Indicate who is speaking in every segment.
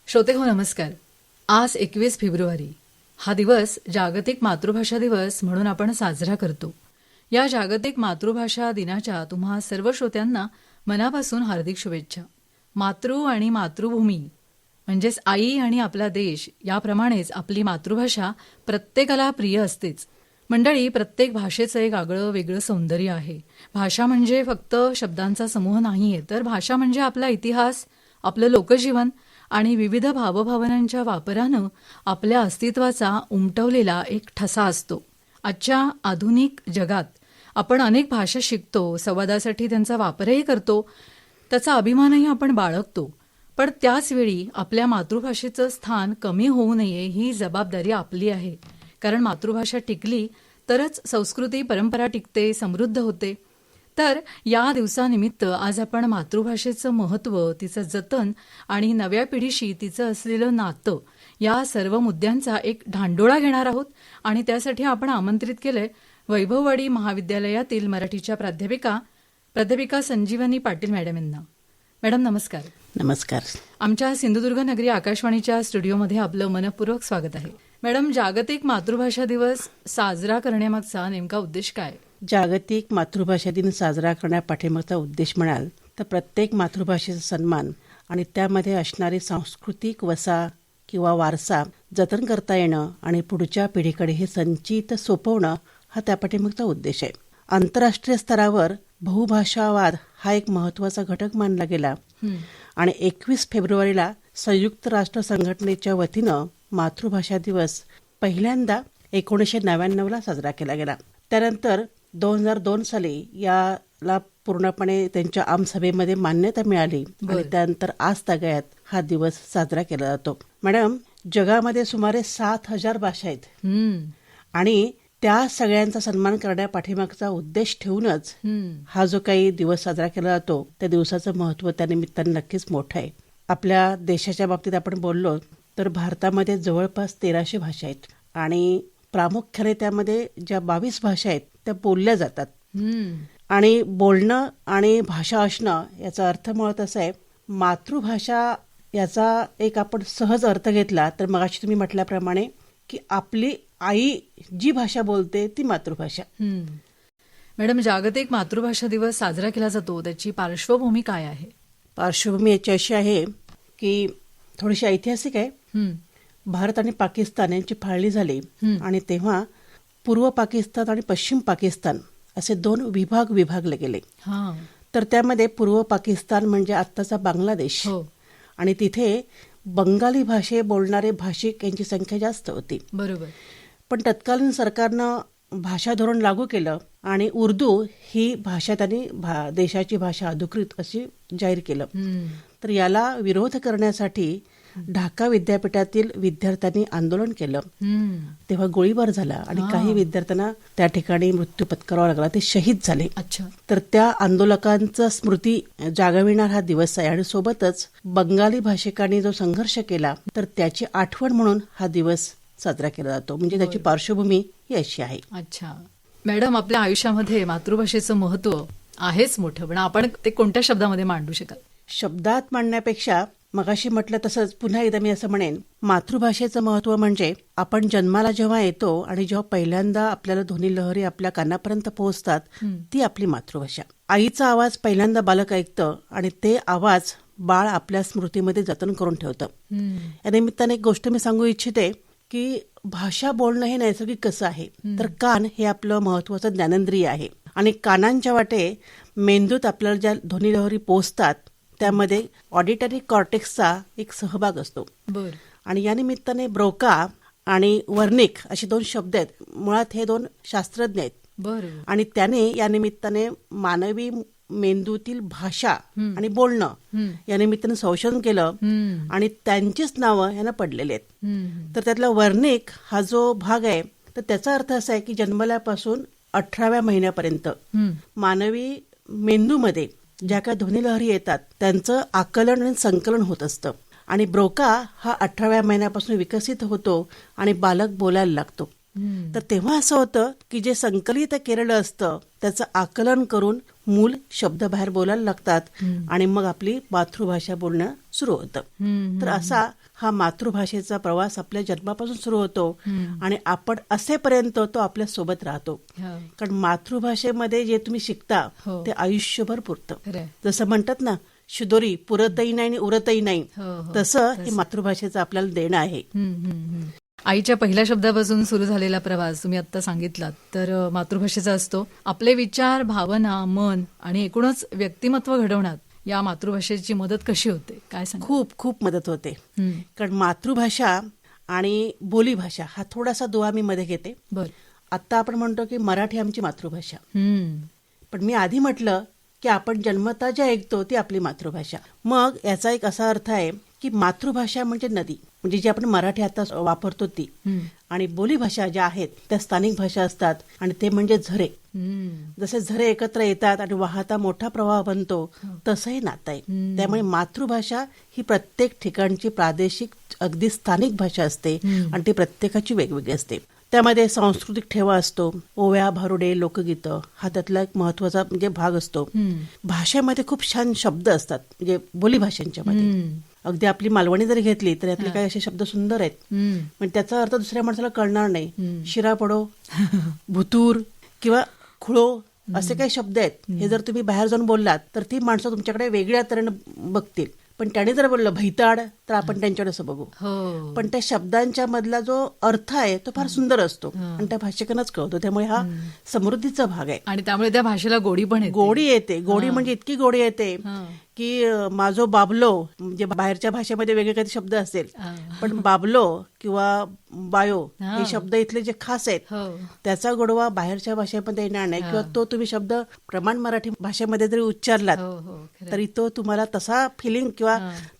Speaker 1: श्रोतेहो नमस्कार. आज 21 फेब्रुवारी हा दिवस जागतिक मातृभाषा दिवस म्हणून आपण साजरा करतो. या जागतिक मातृभाषा दिनाच्या तुम्हा सर्व श्रोत्यांना मनापासून हार्दिक शुभेच्छा. मातृ आणि मातृभूमी म्हणजेच आई आणि आपला देश याप्रमाणेच आपली मातृभाषा प्रत्येकाला प्रिय असतेच. मंडळी, प्रत्येक भाषेचं एक आगळं वेगळं सौंदर्य आहे. भाषा म्हणजे फक्त शब्दांचा समूह नाहीये, तर भाषा म्हणजे आपला इतिहास, आपलं लोकजीवन आणि विविध भावभावनांच्या वापरानं आपल्या अस्तित्वाचा उमटवलेला एक ठसा असतो. आजच्या आधुनिक जगात आपण अनेक भाषा शिकतो, संवादासाठी त्यांचा वापरही करतो, त्याचा अभिमानही आपण बाळगतो. पण त्याचवेळी आपल्या मातृभाषेचं स्थान कमी होऊ नये ही जबाबदारी आपली आहे. कारण मातृभाषा टिकली तरच संस्कृती परंपरा टिकते, समृद्ध होते. तर या दिवसानिमित्त आज आपण मातृभाषेचं महत्त्व, तिचं जतन आणि नव्या पिढीशी तिचं असलेलं नातं या सर्व मुद्द्यांचा एक ढांडोळा घेणार आहोत. आणि त्यासाठी आपण आमंत्रित केलंय वैभववाडी महाविद्यालयातील मराठीच्या प्राध्यापिका संजीवनी पाटील मॅडम यांना. मॅडम नमस्कार.
Speaker 2: नमस्कार.
Speaker 1: आमच्या सिंधुदुर्ग नगरी आकाशवाणीच्या स्टुडिओमध्ये आपलं मनपूर्वक स्वागत आहे. मॅडम, जागतिक मातृभाषा दिवस साजरा करण्यामागचा नेमका उद्देश काय?
Speaker 2: जागतिक मातृभाषा दिन साजरा करण्यापाठीमागचा उद्देश म्हणाल तर प्रत्येक मातृभाषेचा सन्मान आणि त्यामध्ये असणारी सांस्कृतिक वसा किंवा वारसा जतन करता येणं आणि पुढच्या पिढीकडे हे संचित सोपवणं हा त्यापाठीमागचा उद्देश आहे. आंतरराष्ट्रीय स्तरावर बहुभाषावाद हा एक महत्त्वाचा घटक मानला गेला आणि 21 फेब्रुवारीला संयुक्त राष्ट्र संघटनेच्या वतीनं मातृभाषा दिवस पहिल्यांदा 1999ला साजरा केला गेला. त्यानंतर 2002 साली याला पूर्णपणे त्यांच्या आमसभेमध्ये मान्यता मिळाली आणि त्यानंतर आज तागायत हा दिवस साजरा केला जातो. मॅडम, जगामध्ये सुमारे 7,000 भाषा आहेत आणि त्या सगळ्यांचा सन्मान करण्यापाठीमागचा उद्देश ठेवूनच हा जो काही दिवस साजरा केला जातो त्या दिवसाचं महत्त्व त्या निमित्ताने नक्कीच मोठं आहे. आपल्या देशाच्या बाबतीत आपण बोललो तर भारतामध्ये जवळपास 1300 भाषा आहेत आणि प्रामुख्याने त्यामध्ये ज्या 22 भाषा आहेत त्या बोलल्या जातात. आणि बोलणं आणि भाषा असणं याचा अर्थ मुळात असा आहे, मातृभाषा याचा एक आपण सहज अर्थ घेतला तर मगाशी तुम्ही म्हटल्याप्रमाणे की आपली आई जी भाषा बोलते ती मातृभाषा.
Speaker 1: मॅडम, जागतिक मातृभाषा दिवस साजरा केला जातो, त्याची पार्श्वभूमी काय आहे?
Speaker 2: पार्श्वभूमी याची अशी आहे की थोडीशी ऐतिहासिक आहे. भारत आणि पाकिस्तान यांची फाळणी झाली आणि तेव्हा पूर्व पाकिस्तान आणि पश्चिम पाकिस्तान असे 2 विभाग विभागले गेले. तर त्यामध्ये पूर्व पाकिस्तान म्हणजे आत्ताचा बांगलादेश आणि तिथे बंगाली भाषे बोलणारे भाषिक यांची संख्या जास्त होती.
Speaker 1: बरोबर.
Speaker 2: पण तत्कालीन सरकारनं भाषा धोरण लागू केलं आणि उर्दू ही भाषा त्यांनी देशाची भाषा अधिकृत अशी जाहीर केलं. तर याला विरोध करण्यासाठी ढाका विद्यापीठातील विद्यार्थ्यांनी आंदोलन केलं. तेव्हा गोळीबार झाला आणि काही विद्यार्थ्यांना त्या ठिकाणी मृत्यू पत्करावा लागला, ते शहीद झाले. तर त्या आंदोलकांचा स्मृती जागविणार हा दिवस आहे आणि सोबतच बंगाली भाषिकांनी जो संघर्ष केला तर त्याची आठवण म्हणून हा दिवस साजरा केला जातो. म्हणजे त्याची पार्श्वभूमी ही अशी आहे.
Speaker 1: अच्छा मॅडम, आपल्या आयुष्यामध्ये मातृभाषेचं महत्व आहेच मोठं, पण आपण ते कोणत्या शब्दामध्ये मांडू शकाल?
Speaker 2: शब्दात मांडण्यापेक्षा मगाशी म्हटलं तसंच पुन्हा एकदा मी असं म्हणेन, मातृभाषेचं महत्त्व म्हणजे आपण जन्माला जेव्हा येतो आणि जेव्हा पहिल्यांदा आपल्याला ध्वनी लहरी आपल्या कानापर्यंत पोहोचतात ती आपली मातृभाषा. आईचा आवाज पहिल्यांदा बालक ऐकतं आणि ते आवाज बाळ आपल्या स्मृतीमध्ये जतन करून ठेवतं. या निमित्ताने एक गोष्ट मी सांगू इच्छिते की भाषा बोलणं हे नैसर्गिक कसं आहे, तर कान हे आपलं महत्त्वाचं ज्ञानेंद्रिय आहे आणि कानांच्या वाटे मेंदूत आपल्याला ज्या ध्वनी लहरी पोहोचतात त्यामध्ये ऑडिटरी कॉर्टेक्सचा एक सहभाग असतो. आणि या निमित्ताने ब्रोका आणि वर्निक असे 2 शब्द आहेत. मुळात हे 2 शास्त्रज्ञ आहेत आणि त्याने या निमित्ताने मानवी मेंदूतील भाषा आणि बोलणं या निमित्ताने संशोधन केलं आणि त्यांचीच नावं यांना पडलेली आहेत. तर त्यातला वर्निक हा जो भाग आहे तर त्याचा अर्थ असा आहे की जन्मल्यापासून 18व्या महिन्यापर्यंत मानवी मेंदूमध्ये ज्या काही ध्वनिलहरी येतात त्यांचं आकलन आणि संकलन होत असतं आणि ब्रोका हा 18व्या महिन्यापासून विकसित होतो आणि बालक बोलायला लागतो. तर तेव्हा असं होतं की जे संकलित केलेलं असतं त्याचं आकलन करून मूल शब्द बाहेर बोलायला लागतात आणि मग आपली मातृभाषा बोलणं सुरू होतं. तर असा हा मातृभाषेचा प्रवास आपल्या जन्मापासून सुरू होतो आणि आपण असेपर्यंत तो आपल्या सोबत राहतो. कारण मातृभाषेमध्ये जे तुम्ही शिकता ते आयुष्यभर पुरतं. जसं म्हणतात ना, शिदोरी पुरतही नाही आणि उरतही नाही, तसं हे मातृभाषेचं आपल्याला देणं आहे.
Speaker 1: आईच्या पहिल्या शब्दापासून सुरू झालेला प्रवास तुम्ही आता सांगितलात तर मातृभाषेचा असतो. आपले विचार, भावना, मन आणि एकूणच व्यक्तिमत्व घडवण्यात या मातृभाषेची मदत कशी होते, काय सांगा?
Speaker 2: खूप खूप मदत होते. कारण मातृभाषा आणि बोलीभाषा हा थोडासा दुवा मी मध्ये घेते. आता आपण म्हणतो की मराठी आमची मातृभाषा, पण मी आधी म्हटलं की आपण जन्मता जे ऐकतो ती आपली मातृभाषा. मग याचा एक असा अर्थ आहे की मातृभाषा म्हणजे नदी, म्हणजे जी आपण मराठी आता वापरतो ती, आणि बोलीभाषा ज्या आहेत त्या स्थानिक भाषा असतात आणि ते म्हणजे झरे. जसे झरे एकत्र येतात आणि वाहता मोठा प्रवाह बनतो तसं हे नातं आहे. त्यामुळे मातृभाषा ही प्रत्येक ठिकाणची प्रादेशिक अगदी स्थानिक भाषा असते आणि ती प्रत्येकाची वेगवेगळी असते. त्यामध्ये सांस्कृतिक ठेवा असतो, ओव्या, भारुडे, लोकगीतं हा त्यातला एक महत्वाचा म्हणजे भाग असतो. भाषेमध्ये खूप छान शब्द असतात, म्हणजे बोलीभाषांच्या मध्ये. अगदी आपली मालवणी जरी घेतली तर यातले काही असे शब्द सुंदर आहेत, पण त्याचा अर्थ दुसऱ्या माणसाला कळणार नाही. शिरापडो, भुतूर किंवा खुळो असे काही शब्द आहेत, हे जर तुम्ही बाहेर जाऊन बोललात तर ती माणसं तुमच्याकडे वेगळ्या तऱ्हेने बघतील. पण त्याने जर बोललं भैताड तर आपण त्यांच्याकडे असं बघू. पण त्या शब्दांच्या मधला जो अर्थ आहे तो फार सुंदर असतो आणि त्या भाषिकांनाच कळतो. त्यामुळे हा समृद्धीचा भाग आहे
Speaker 1: आणि त्यामुळे त्या भाषेला गोडी पण येते.
Speaker 2: गोडी म्हणजे इतकी गोडी येते की माझो बाबलो, म्हणजे बाहेरच्या भाषेमध्ये वेगळे काही शब्द असेल, पण बाबलो किंवा बायो हे शब्द इथले जे खास आहेत त्याचा गोडवा बाहेरच्या भाषेमध्ये येणार नाही. किंवा तो तुम्ही शब्द प्रमाण मराठी भाषेमध्ये जरी उच्चारलात तरी तो तुम्हाला तसा फिलिंग किंवा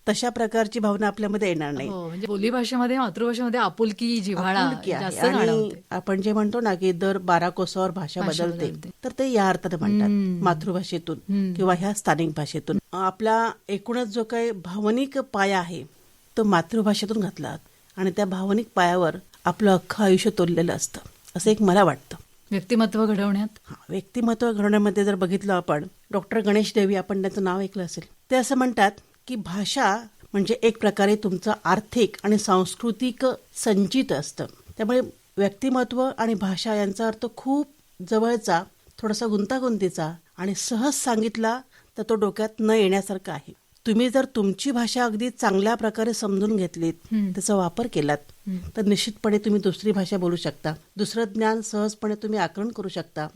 Speaker 2: तशा प्रकारची भावना आपल्यामध्ये येणार नाही.
Speaker 1: म्हणजे बोली भाषेमध्ये, मातृभाषेमध्ये आपुलकी, जिव्हाळा जास्त
Speaker 2: आणि
Speaker 1: जाणवते.
Speaker 2: आपण जे म्हणतो ना की दर 12 कोसावर भाषा बदलते, तर ते या अर्थाने म्हणतात मातृभाषेतून किंवा ह्या स्थानिक भाषेतून. आपला एकूणच जो काही भावनिक पाया आहे तो मातृभाषेतून घातला आणि त्या भावनिक पायावर आपलं अख्खं आयुष्य तोललेलं असतं, असं एक मला वाटतं.
Speaker 1: व्यक्तिमत्व घडवण्यात,
Speaker 2: व्यक्तिमत्व घडवण्यामध्ये जर बघितलं आपण, डॉक्टर गणेश देवी, आपण त्यांचं नाव ऐकलं असेल, ते असं म्हणतात की भाषा म्हणजे एक प्रकारे तुमचं आर्थिक आणि सांस्कृतिक संचित असतं. त्यामुळे व्यक्तिमत्व आणि भाषा यांचा अर्थ खूप जवळचा, थोडासा गुंतागुंतीचा आणि सहज सांगितला तर तो डोक्यात न येण्यासारखा आहे. तुम्ही जर तुमची भाषा अगदी चांगल्या प्रकारे समजून घेतलीत, त्याचा वापर केलात, तर निश्चितपणे तुम्ही दुसरी भाषा बोलू शकता. दुसरं ज्ञान सहजपणे तुम्ही आकलन करू शकता.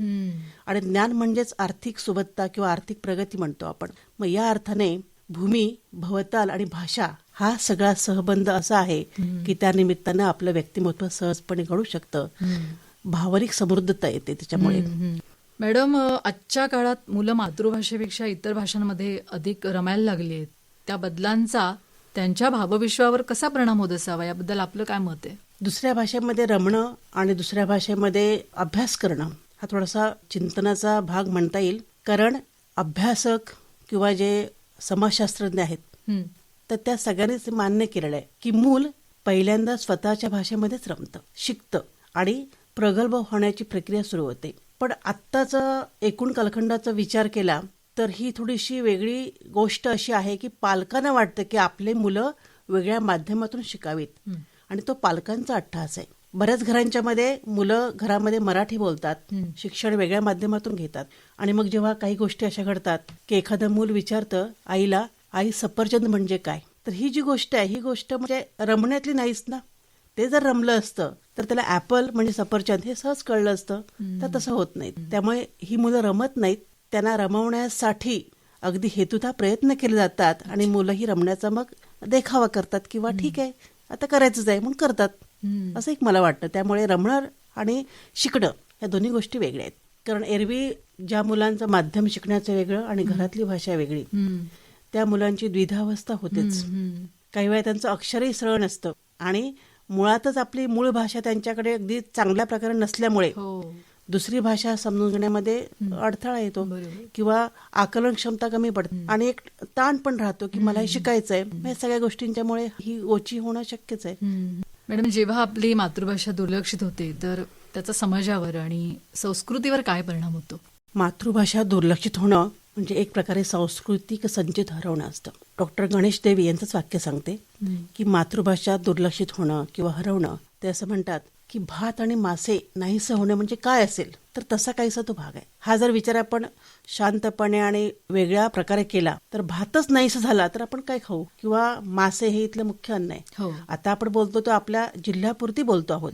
Speaker 2: आणि ज्ञान म्हणजेच आर्थिक सुबत्ता किंवा आर्थिक प्रगती म्हणतो आपण. मग या अर्थाने भूमी, भवताल आणि भाषा हा सगळा सहबंध असा आहे की त्या निमित्तानं आपलं व्यक्तिमत्व सहजपणे घडू शकतं. भावनिक समृद्धता येते त्याच्यामुळे.
Speaker 1: मॅडम, आजच्या काळात मुलं मातृभाषेपेक्षा इतर भाषांमध्ये अधिक रमायला लागली आहेत. त्या बदलांचा त्यांच्या भावविश्वावर कसा परिणाम होत असावा, याबद्दल आपलं काय मत आहे?
Speaker 2: दुसऱ्या भाषेमध्ये रमणं आणि दुसऱ्या भाषेमध्ये अभ्यास करणं हा थोडासा चिंतनाचा भाग म्हणता येईल. कारण अभ्यासक किंवा जे समाजशास्त्रज्ञ आहेत तर त्या सगळ्यांनीच मान्य केलेलं आहे की मूल पहिल्यांदा स्वतःच्या भाषेमध्येच रमतं, शिकतं आणि प्रगल्भ होण्याची प्रक्रिया सुरू होते. पण आत्ताचा एकूण कालखंडाचा विचार केला तर ही थोडीशी वेगळी गोष्ट अशी आहे की पालकांना वाटतं की आपले मुलं वेगळ्या माध्यमातून शिकावीत आणि तो पालकांचा अट्टहास आहे. बऱ्याच घरांच्या मध्ये मुलं घरामध्ये मराठी बोलतात, शिक्षण वेगळ्या माध्यमातून घेतात आणि मग जेव्हा काही गोष्टी अशा घडतात की एखादं मूल विचारतं आईला, आई सफरचंद म्हणजे काय, तर ही जी गोष्ट आहे ही गोष्ट म्हणजे रमण्यातली नाहीच ना. ते जर रमलं असतं तर त्याला ऍपल म्हणजे सफरचंद हे सहज कळलं असतं, तर तसं होत नाही. त्यामुळे ही मुलं रमत नाहीत, त्यांना रमवण्यासाठी अगदी हेतुता प्रयत्न केले जातात आणि मुलंही रमण्याचा मग देखावा करतात किंवा ठीक आहे आता करायचंच आहे म्हणून करतात, असं एक मला वाटतं. त्यामुळे रमणं आणि शिकणं या दोन्ही गोष्टी वेगळ्या आहेत. कारण एरवी ज्या मुलांचं माध्यम शिकण्याचं वेगळं आणि घरातली भाषा वेगळी, त्या मुलांची द्विधावस्था होतेच. काही वेळा त्यांचं अक्षरही सरळ नसतं आणि मुळातच आपली मूळ भाषा त्यांच्याकडे अगदी चांगल्या प्रकारे नसल्यामुळे दुसरी भाषा समजून घेण्यामध्ये अडथळा येतो किंवा आकलन क्षमता कमी पडते आणि एक ताण पण राहतो की मला हे शिकायचंय. या सगळ्या गोष्टींच्यामुळे ही ओची होणं शक्यच आहे.
Speaker 1: मॅडम, जेव्हा आपली मातृभाषा दुर्लक्षित होते तर त्याचा समाजावर आणि संस्कृतीवर काय परिणाम होतो?
Speaker 2: मातृभाषा दुर्लक्षित होणं म्हणजे एक प्रकारे सांस्कृतिक संचित हरवणं असतं. डॉक्टर गणेश देवी यांचंच वाक्य सांगते की मातृभाषा दुर्लक्षित होणं किंवा हरवणं, ते असं म्हणतात की भात आणि मासे नाहीसं होणं म्हणजे काय असेल, तर तसा काहीसा तो भाग आहे. हा जर विचार आपण शांतपणे आणि वेगळ्या प्रकारे केला तर भातच नाहीसं झाला तर आपण काय खाऊ, किंवा मासे हे इथलं मुख्य अन्न आहे.
Speaker 1: हो.
Speaker 2: आता आपण बोलतो तो आपल्या जिल्ह्यापुरती बोलतो आहोत,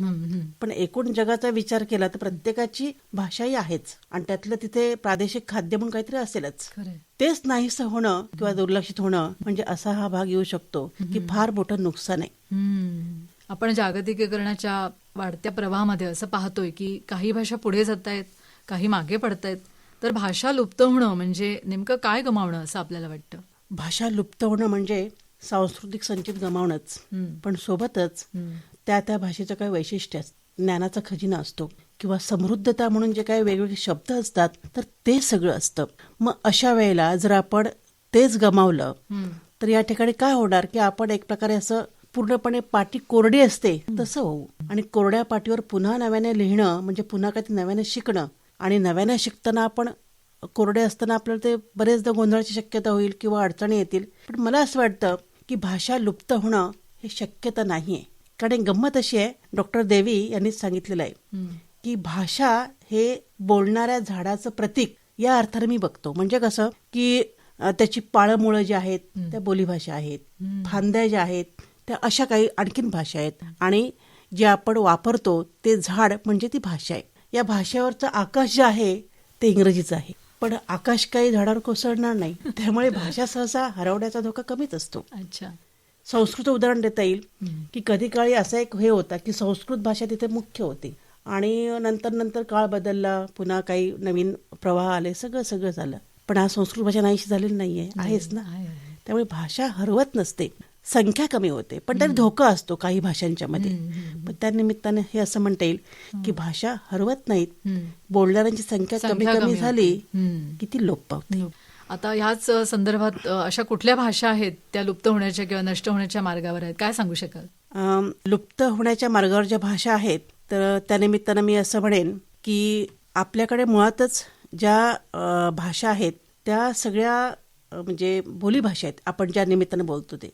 Speaker 2: पण एकूण जगाचा विचार केला तर प्रत्येकाची भाषाही आहेच आणि त्यातलं तिथे प्रादेशिक खाद्य म्हणून काहीतरी असेलच.
Speaker 1: खरंय.
Speaker 2: तेच नाहीसं होणं किंवा दुर्लक्षित होणं म्हणजे असा हा भाग येऊ शकतो की फार मोठं नुकसान आहे.
Speaker 1: आपण जागतिकीकरणाच्या वाढत्या प्रवाहामध्ये असं पाहतोय की काही भाषा पुढे जात आहेत, काही मागे पडतायत. तर भाषा लुप्त होणं म्हणजे नेमकं काय गमावणं असं आपल्याला वाटतं?
Speaker 2: भाषा लुप्त होणं म्हणजे सांस्कृतिक संचित गमावणंच, पण सोबतच त्या त्या भाषेचं काही वैशिष्ट्य असतं, ज्ञानाचा खजिना असतो किंवा समृद्धता म्हणून जे काही वेगवेगळे शब्द असतात तर ते सगळं असतं. मग अशा वेळेला जर आपण तेच गमावलं तर या ठिकाणी काय होणार की आपण एक प्रकारे असं पूर्णपणे पाटी कोरडी असते तसं होऊ, आणि कोरड्या पाटीवर पुन्हा नव्याने लिहिणं म्हणजे पुन्हा काही नव्याने शिकणं, आणि नव्याने शिकताना आपण कोरडे असताना आपल्याला ते बरेचदा गोंधळाची शक्यता होईल किंवा अडचणी येतील. पण मला असं वाटतं की भाषा लुप्त होणं हे शक्यता नाहीये. कारण गंमत अशी आहे, डॉक्टर देवी यांनी सांगितलेलं आहे की भाषा हे बोलणाऱ्या झाडाचं प्रतीक या अर्थाने मी बघतो. म्हणजे कसं की त्याची पाळमुळं जी आहेत त्या बोलीभाषा आहेत, फांद्या ज्या आहेत त्या अशा काही आणखीन भाषा आहेत, आणि जे आपण वापरतो ते झाड म्हणजे ती भाषा आहे. या भाषेवरचं आकाश जे आहे ते इंग्रजीचं आहे, पण आकाश काही झाडावर कोसळणार नाही, त्यामुळे भाषा सहसा हरवण्याचा धोका कमीच असतो.
Speaker 1: अच्छा.
Speaker 2: संस्कृत उदाहरण देता येईल की कधी काळी असा एक हे होता की संस्कृत भाषा तिथे मुख्य होती, आणि नंतर काळ बदलला, पुन्हा काही नवीन प्रवाह आले, सगळं झालं, पण आज संस्कृत भाषा नाहीशी झालेली नाहीये, आहेच ना. त्यामुळे भाषा हरवत नसते, संख्या कमी होते, पण तरी धोका असतो काही भाषांच्या मध्ये. पण त्या निमित्ताने हे असं म्हणता येईल की भाषा हरवत नाहीत, बोलणाऱ्यांची संख्या कमी झाली की ती लोप पावते.
Speaker 1: आता ह्याच संदर्भात अशा कुठल्या भाषा आहेत त्या लुप्त होण्याच्या किंवा नष्ट होण्याच्या मार्गावर आहेत, काय सांगू शकाल?
Speaker 2: लुप्त होण्याच्या मार्गावर ज्या भाषा आहेत तर त्यानिमित्तानं मी असं म्हणेन की आपल्याकडे मुळातच ज्या भाषा आहेत त्या सगळ्या म्हणजे बोलीभाषा आहेत, आपण ज्या निमित्तानं बोलतो ते.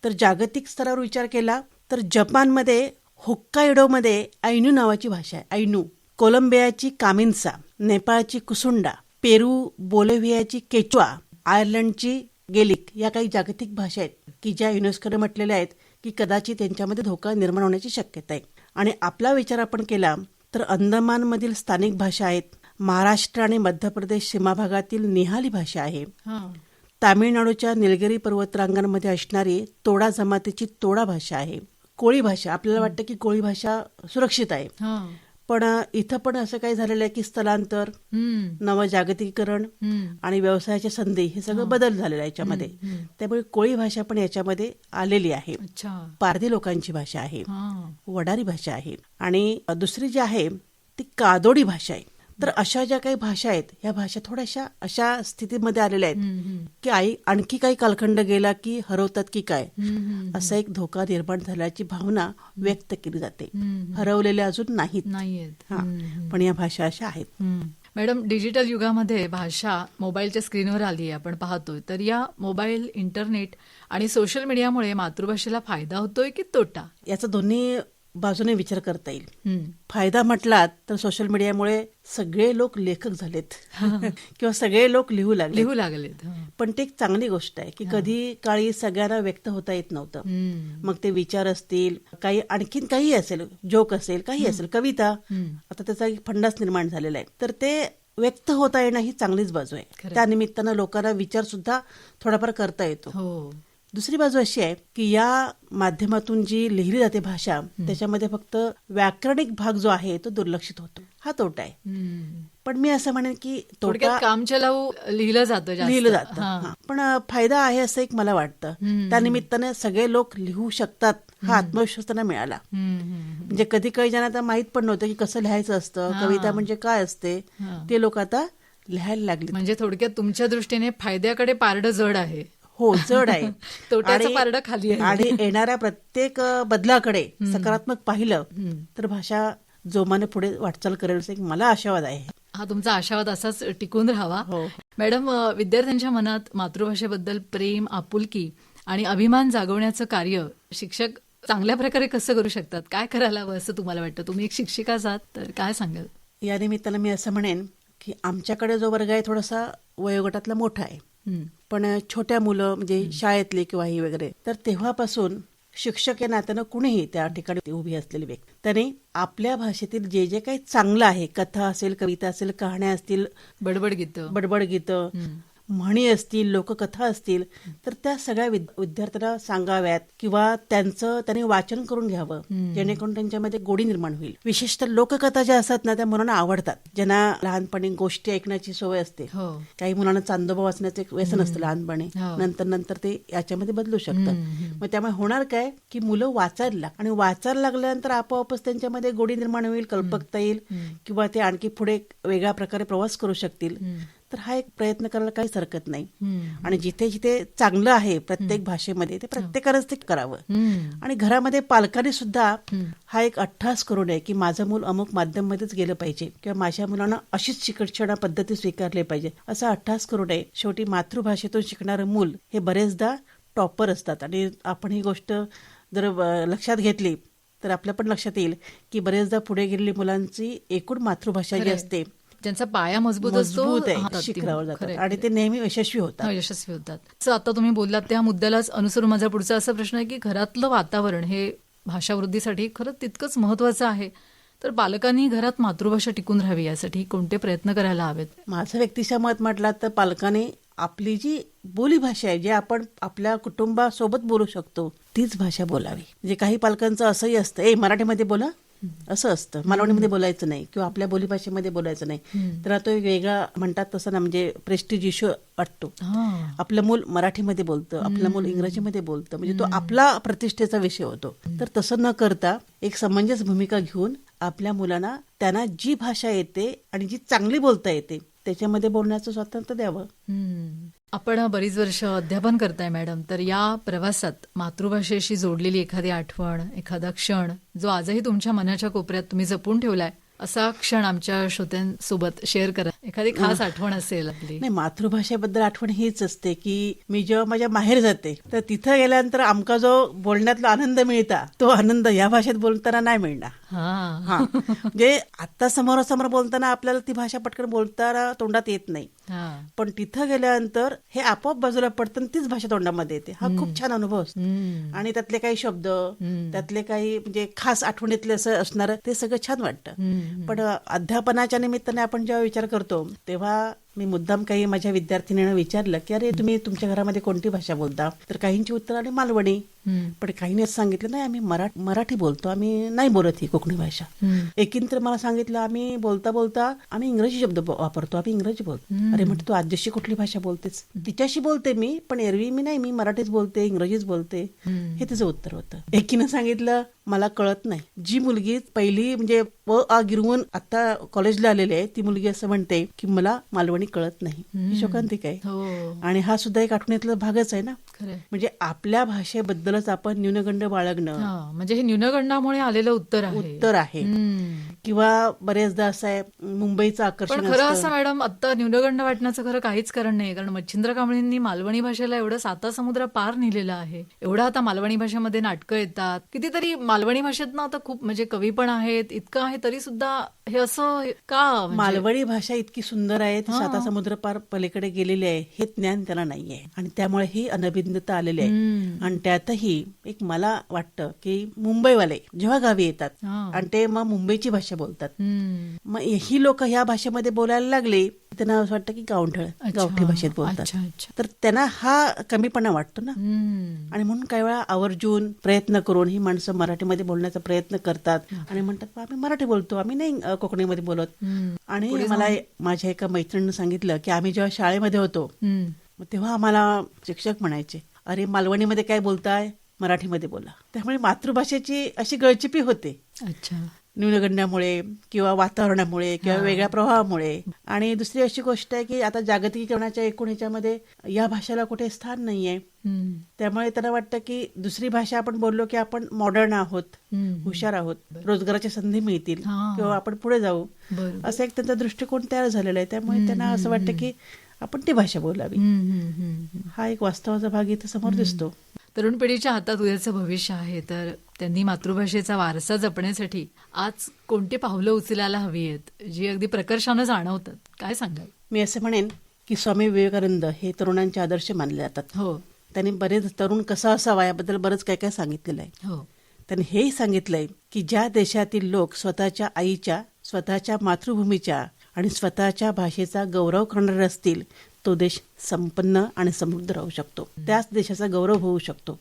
Speaker 2: तर जागतिक स्तरावर विचार केला तर जपानमध्ये होक्काइडोमध्ये ऐनू नावाची भाषा आहे, ऐनू. कोलंबियाची कामिन्सा, नेपाळची कुसुंडा, पेरू बोलिव्हियाची केचुआ, आयर्लंडची गेलिक या काही जागतिक भाषा आहेत की ज्या युनेस्कोने म्हटलेल्या आहेत की कदाचित त्यांच्यामध्ये धोका निर्माण होण्याची शक्यता आहे. आणि आपला विचार आपण केला तर अंदमानमधील स्थानिक भाषा आहेत, महाराष्ट्र आणि मध्य प्रदेश सीमा भागातील निहाली भाषा आहे, तामिळनाडूच्या निलगिरी पर्वतरांगांमध्ये असणारी तोडा जमातीची तोडा भाषा आहे, कोळी भाषा. आपल्याला वाटतं की कोळी भाषा सुरक्षित आहे, पण इथं पण असं काही झालेलं आहे की स्थलांतर, नवजागतिकीकरण आणि व्यवसायाच्या संधी हे सगळं बदल झालेला आहे याच्यामध्ये. त्यामुळे कोळी भाषा पण याच्यामध्ये आलेली आहे. पारधी लोकांची भाषा आहे, वडारी भाषा आहे, आणि दुसरी जी आहे ती कादोडी भाषा आहे. तर अशा ज्या काही भाषा आहेत ह्या भाषा थोड्याशा अशा स्थितीमध्ये आलेल्या आहेत की आणखी काही कालखंड गेला की हरवतात की काय, असा एक धोका निर्माण झाल्याची भावना व्यक्त केली जाते. हरवलेल्या अजून नाहीत, पण या भाषा अशा आहेत.
Speaker 1: मॅडम, डिजिटल युगामध्ये भाषा मोबाईलच्या स्क्रीनवर आली आहे, आपण पाहतोय. तर या मोबाईल, इंटरनेट आणि सोशल मीडियामुळे मातृभाषेला फायदा होतोय की तोटा?
Speaker 2: याचा दोन्ही बाजूने विचार करता येईल. फायदा म्हटलात तर सोशल मीडियामुळे सगळे लोक लेखक झालेत किंवा सगळे लोक लिहू लागलेत. पण ते एक चांगली गोष्ट आहे की कधी काळी सगळ्यांना व्यक्त होता येत नव्हतं. मग ते विचार असतील, काही आणखीन काही असेल, जोक असेल, काही असेल, कविता, आता त्याचा एक फंडाच निर्माण झालेला आहे. तर ते व्यक्त होता येणं ही चांगलीच बाजू आहे. त्या निमित्तानं लोकांना विचार सुद्धा थोडाफार करता येतो. दुसरी बाजू अशी आहे की या माध्यमातून जी लिहिली जाते भाषा त्याच्यामध्ये फक्त व्याकरणिक भाग जो आहे तो दुर्लक्षित होतो, हा तोटा आहे. पण मी असं म्हणेन की
Speaker 1: तोटा कामचलाऊ लिहिलं जातं,
Speaker 2: पण फायदा आहे असं एक मला वाटतं. त्यानिमित्ताने सगळे लोक लिहू शकतात हा आत्मविश्वास त्यांना मिळाला. म्हणजे कधी काही ज्यांना आता माहित पण नव्हतं की कसं लिहायचं असतं, कविता म्हणजे काय असते, ते लोक आता लिहायला लागले.
Speaker 1: म्हणजे थोडक्यात तुमच्या दृष्टीने फायद्याकडे पारडं जड आहे.
Speaker 2: हो, जड आहे,
Speaker 1: तोट्याचं पारडं खाली आहे.
Speaker 2: आणि येणाऱ्या प्रत्येक बदलाकडे सकारात्मक पाहिलं तर भाषा जोमाने पुढे वाटचाल करेल असं एक मला आशावाद आहे.
Speaker 1: हा तुमचा आशावाद असाच टिकून राहावा.
Speaker 2: हो.
Speaker 1: मॅडम, विद्यार्थ्यांच्या मनात मातृभाषेबद्दल प्रेम, आपुलकी आणि अभिमान जागवण्याचं कार्य शिक्षक चांगल्या प्रकारे कसं करू शकतात? काय करायला हवं असं तुम्हाला वाटतं? तुम्ही एक शिक्षिकाच आहात, तर काय सांगाल?
Speaker 2: या निमित्तानं मी असं म्हणेन की आमच्याकडे जो वर्ग आहे थोडासा वयोगटातला मोठा आहे,
Speaker 1: हं.
Speaker 2: पण छोट्या मुलं म्हणजे शाळेतली किंवा ही वगैरे, तर तेव्हापासून शिक्षक या नात्यानं कुणीही त्या ठिकाणी उभी असलेली व्यक्ती त्याने आपल्या भाषेतील जे जे काही चांगलं आहे, कथा असेल, कविता असेल, कहाण्या असतील,
Speaker 1: बडबड गीतं.
Speaker 2: बडबड गीतं, म्हणी असतील, लोककथा असतील, तर त्या सगळ्या विद्यार्थ्यांना सांगाव्यात किंवा त्यांचं त्याने वाचन करून घ्यावं, जेणेकरून त्यांच्यामध्ये गोडी निर्माण होईल. विशेषतः लोककथा ज्या असतात ना, त्या मुलांना आवडतात. ज्यांना लहानपणी गोष्टी ऐकण्याची सवय असते,
Speaker 1: हो.
Speaker 2: काही मुलांना चांदोबा वाचण्याचं एक व्यसन असतं लहानपणी,
Speaker 1: हो.
Speaker 2: नंतर ते याच्यामध्ये बदलू शकतात. मग त्यामुळे होणार काय की मुलं वाचायला आणि वाचायला लागल्यानंतर आपोआपच त्यांच्यामध्ये गोडी निर्माण होईल, कल्पकता येईल किंवा ते आणखी पुढे वेगळ्या प्रकारे प्रवास करू शकतील. तर हा एक प्रयत्न करायला काहीच हरकत नाही. आणि जिथे जिथे चांगलं आहे प्रत्येक भाषेमध्ये ते प्रत्येकानंच ते करावं. आणि घरामध्ये पालकांनी सुद्धा हा एक अट्टास करू नये की माझं मूल अमुक माध्यममध्येच गेलं पाहिजे किंवा माझ्या मुलांना अशीच शिक्षण पद्धती स्वीकारली पाहिजे असा अट्टास करू नये. शेवटी मातृभाषेतून शिकणारं मूल हे बरेचदा टॉपर असतात. आणि आपण ही गोष्ट जर लक्षात घेतली तर आपल्या पण लक्षात येईल की बरेचदा पुढे गेलेली मुलांची एकूण मातृभाषा जी असते,
Speaker 1: ज्यांचा पाया मजबूत असतो,
Speaker 2: मजबूत आहे,
Speaker 1: हातात
Speaker 2: शिखरावर
Speaker 1: ती-
Speaker 2: जातात
Speaker 1: खरंय.
Speaker 2: आणि ते नेहमी यशस्वी होतात.
Speaker 1: यशस्वी होतात. असं आता तुम्ही बोललात त्या मुद्द्यालाच अनुसरून माझा पुढचा असा प्रश्न आहे की घरातलं वातावरण हे भाषावृद्धीसाठी खरंच तितकंच महत्वाचं आहे. तर पालकांनी घरात मातृभाषा टिकून राहावी यासाठी कोणते प्रयत्न करायला हवेत?
Speaker 2: माझं व्यक्तिशः मत म्हटलं तर पालकांनी आपली जी बोलीभाषा आहे, जे आपण आपल्या कुटुंबासोबत बोलू शकतो, तीच भाषा बोलावी. म्हणजे काही पालकांचं असंही असतं, मराठीमध्ये बोला असं असतं, मालवणीमध्ये बोलायचं नाही किंवा आपल्या बोलीभाषेमध्ये बोलायचं नाही. तर तो एक वेगळा म्हणतात तसं ना, म्हणजे प्रेस्टिज इश्यू वाटतो. आपलं मूल मराठीमध्ये बोलतं, आपलं मूल इंग्रजीमध्ये बोलतं, म्हणजे तो आपला प्रतिष्ठेचा विषय होतो. तर तसं न करता एक समंजस भूमिका घेऊन आपल्या मुलांना त्यांना जी भाषा येते आणि जी चांगली बोलता येते त्याच्यामध्ये बोलण्याचं स्वातंत्र्य द्यावं.
Speaker 1: आपण बरीच वर्ष अध्यापन करताय मॅडम, तर या प्रवासात मातृभाषेशी जोडलेली एखादी आठवण, एखादा क्षण जो आजही तुमच्या मनाच्या कोपऱ्यात तुम्ही जपून ठेवलाय, असा क्षण आमच्या श्रोत्यांसोबत शेअर करा. एखादी खास आठवण असेल आपली.
Speaker 2: नाही, मातृभाषेबद्दल आठवण हीच असते की मी जेव्हा माझ्या माहेर जाते तर तिथं गेल्यानंतर आमका जो बोलण्यातला आनंद मिळता, तो आनंद या भाषेत बोलताना नाही मिळणार. हा, म्हणजे आता समोरासमोर बोलताना आपल्याला ती भाषा पटकन बोलताना तोंडात येत नाही, पण तिथं गेल्यानंतर हे आपोआप बाजूला पडतं, तीच भाषा तोंडामध्ये येते. हा खूप छान अनुभव असतो. आणि त्यातले काही शब्द, त्यातले काही म्हणजे खास आठवणीतले असं असणारं ते सगळं छान वाटतं. पण अध्यापनाच्या निमित्ताने आपण जेव्हा विचार करतो तेव्हा मी मुद्दाम काही माझ्या विद्यार्थिनींना विचारलं की अरे तुम्ही तुमच्या घरामध्ये कोणती भाषा बोलता, तर काहींची उत्तर आली मालवणी. पण काहींनी असं सांगितलं नाही, आम्ही मराठी बोलतो, आम्ही नाही बोलत ही कोकणी भाषा. एकीन तर मला सांगितलं आम्ही बोलता बोलता आम्ही इंग्रजी शब्द वापरतो, आम्ही इंग्रजी बोलतो. अरे म्हटलं तू आजशी कुठली भाषा बोलतेस? तिच्याशी बोलते मी, पण एरवी मी नाही, मी मराठीच बोलते, इंग्रजीच बोलते. हे तिचं उत्तर होतं. एकीनं सांगितलं मला कळत नाही. जी मुलगी पहिली म्हणजे गिरवून आता कॉलेजला आलेली आहे ती मुलगी असं म्हणते की मला मालवणी कळत नाही. ही शोकांतिक आहे. आणि हा सुद्धा एक आठवणीतला भागच आहे ना. म्हणजे आपल्या भाषेबद्दलच आपण न्यूनगंड बाळगणं,
Speaker 1: म्हणजे हे न्यूनगंडामुळे आलेलं उत्तर आहे.
Speaker 2: किंवा बरेचदा असं आहे मुंबईचं आकर्षण.
Speaker 1: पण खरं असं मॅडम, आता न्यूनगंड वाटण्याचं खरं काहीच कारण नाही, कारण मच्छिंद्र कांबळेंनी मालवणी भाषेला एवढं 7 समुद्र पार नेलेलं आहे. एवढं आता मालवणी भाषेमध्ये नाटकं येतात, कितीतरी मालवणी भाषेत ना आता खूप म्हणजे कवी पण आहेत, इतकं आहे तरी सुद्धा हे असं का?
Speaker 2: मालवणी भाषा इतकी सुंदर आहे, 7 समुद्र पार पलीकडे गेलेली आहे, हे ज्ञान त्याला नाहीये आणि त्यामुळे ही अनभिज्ञता आलेली आहे. आणि त्यातही एक मला वाटतं की मुंबईवाले जेव्हा गावी येतात आणि ते मग मुंबईची भाषा बोलतात, मग ही लोक ह्या भाषेमध्ये बोलायला लागली त्यांना असं वाटतं की गावठी भाषेत बोलतात. तर त्यांना हा कमीपणा वाटतो ना. आणि म्हणून काही वेळा आवर्जून प्रयत्न करून ही माणसं मराठीमध्ये बोलण्याचा प्रयत्न करतात आणि म्हणतात आम्ही मराठी बोलतो, आम्ही नाही कोकणीमध्ये बोलत. आणि मला माझ्या एका मैत्रिणीनं सांगितलं की आम्ही जेव्हा शाळेमध्ये होतो तेव्हा आम्हाला शिक्षक म्हणायचे अरे मालवणीमध्ये काय बोलताय, मराठीमध्ये बोला. त्यामुळे मातृभाषेची अशी गळचिपी होते. न्यूनगंडामुळे किंवा वातावरणामुळे किंवा वेगळ्या प्रवाहामुळे. आणि दुसरी अशी गोष्ट आहे की आता जागतिकीकरणाच्या एकूण ह्याच्यामध्ये या भाषेला कुठे स्थान नाहीये. त्यामुळे त्यांना वाटतं की दुसरी भाषा आपण बोललो की आपण मॉडर्न आहोत, हुशार आहोत, रोजगाराच्या संधी मिळतील किंवा आपण पुढे जाऊ, असं एक त्यांचा दृष्टिकोन तयार झालेला आहे. त्यामुळे त्यांना असं वाटतं की आपण ती भाषा बोलावी. हा एक वास्तवाचा भाग इथं समोर दिसतो.
Speaker 1: तरुण पिढीच्या हातात उद्याचं भविष्य आहे, तर त्यांनी मातृभाषेचा वारसा जपण्यासाठी आज कोणती पावलं उचलायला हवी आहेत जी अगदी प्रकर्षानं जाणवतात, काय सांगाल?
Speaker 2: मी असं म्हणेन की स्वामी विवेकानंद हे तरुणांचे आदर्श मानले जातात.
Speaker 1: हो
Speaker 2: त्यांनी बरेच तरुण कसा असावा याबद्दल बरंच काय काय सांगितलेलं आहे.
Speaker 1: हो
Speaker 2: त्यांनी हेही सांगितलंय की ज्या देशातील लोक स्वतःच्या आईच्या, स्वतःच्या मातृभूमीच्या आणि स्वतःच्या भाषेचा गौरव करणारे असतील तो देश संपन्न आणि समृद्ध राहू शकतो, त्याच देशाचा गौरव होऊ शकतो.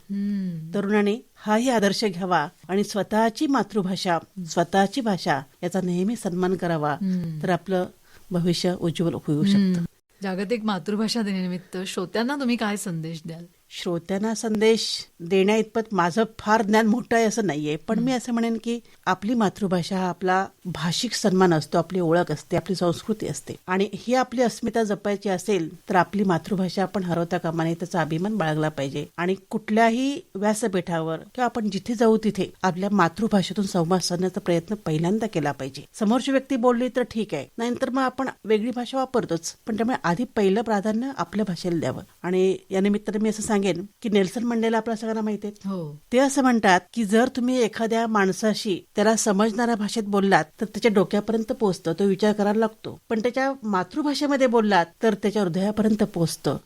Speaker 2: तरुणांनी हाही आदर्श घ्यावा आणि स्वतःची मातृभाषा, स्वतःची भाषा याचा नेहमी सन्मान करावा, तर आपलं भविष्य उज्ज्वल होऊ शकतं.
Speaker 1: जागतिक मातृभाषा दिनानिमित्त श्रोत्यांना तुम्ही काय संदेश द्याल?
Speaker 2: श्रोत्यांना संदेश देण्या इतपत माझं फार ज्ञान मोठं आहे असं नाहीये, पण मी असं म्हणेन की आपली मातृभाषा हा आपला भाषिक सन्मान असतो, आपली ओळख असते, आपली संस्कृती असते. आणि ही आपली अस्मिता जपायची असेल तर आपली मातृभाषा आपण हरवता कामा नये, त्याचा अभिमान बाळगला पाहिजे. आणि कुठल्याही व्यासपीठावर किंवा आपण जिथे जाऊ तिथे आपल्या मातृभाषेतून संवाद साधण्याचा प्रयत्न पहिल्यांदा केला पाहिजे. समोरची व्यक्ती बोलली तर ठीक आहे, नाहीतर मग आपण वेगळी भाषा वापरतोच, पण त्यामुळे आधी पहिलं प्राधान्य आपल्या भाषेला द्यावं. आणि या निमित्ताने मी असं सांगेन की नेल्सन मंडेला आपल्या सगळ्यांना माहिती आहे.
Speaker 1: हो
Speaker 2: ते असं म्हणतात की जर तुम्ही एखाद्या माणसाशी त्याला समजणाऱ्या भाषेत बोललात तर त्याच्या डोक्यापर्यंत पोहोचतं, तो विचार करायला लागतो. पण त्याच्या मातृभाषेमध्ये बोललात तर त्याच्या हृदयापर्यंत पोहोचतं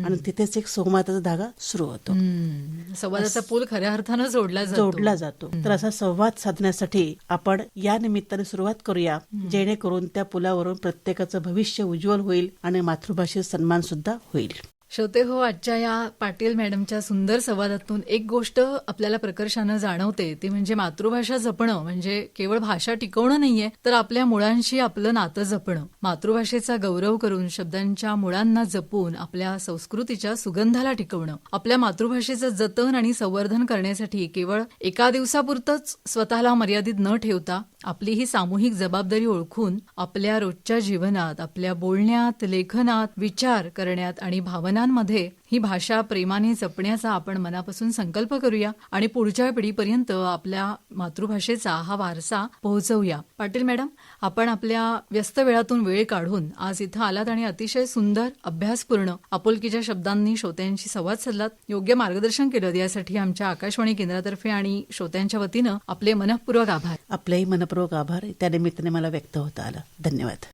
Speaker 2: आणि तिथेच एक संवादाचा धागा सुरू होतो.
Speaker 1: संवादाचा पूल खऱ्या अर्थानं जोडला जातो.
Speaker 2: तर असा संवाद साधण्यासाठी आपण या निमित्ताने सुरुवात करूया, जेणेकरून त्या पुलावरून प्रत्येकाचं भविष्य उज्ज्वल होईल आणि मातृभाषेचा सन्मान सुद्धा होईल.
Speaker 1: श्रोते हो, आजच्या या पाटील मॅडमच्या सुंदर संवादातून एक गोष्ट आपल्याला प्रकर्षानं जाणवते, ती म्हणजे मातृभाषा जपणं म्हणजे केवळ भाषा टिकवणं नाहीये, तर आपल्या मुळांशी आपलं नातं जपणं. मातृभाषेचा गौरव करून, शब्दांच्या मुळांना जपून आपल्या संस्कृतीच्या सुगंधाला टिकवणं. आपल्या मातृभाषेचं जतन आणि संवर्धन करण्यासाठी केवळ एका दिवसापुरतंच स्वतःला मर्यादित न ठेवता आपली ही सामूहिक जबाबदारी ओळखून आपल्या रोजच्या जीवनात, आपल्या बोलण्यात, लेखनात, विचार करण्यात आणि भावनांमध्ये ही भाषा प्रेमाने जपण्याचा आपण मनापासून संकल्प करूया आणि पुढच्या पिढीपर्यंत आपल्या मातृभाषेचा हा वारसा पोहोचवूया. पाटील मॅडम, आपण आपल्या व्यस्त वेळातून वेळ काढून आज इथं आलात आणि अतिशय सुंदर, अभ्यासपूर्ण, आपुलकीच्या शब्दांनी श्रोत्यांशी संवाद साधलात, योग्य मार्गदर्शन केलं. यासाठी आमच्या आकाशवाणी केंद्रातर्फे आणि श्रोत्यांच्या वतीनं आपले मनःपूर्वक आभार.
Speaker 2: आपलेही मनपूर्वक आभार. त्या निमित्ताने मला व्यक्त होता आलं. धन्यवाद.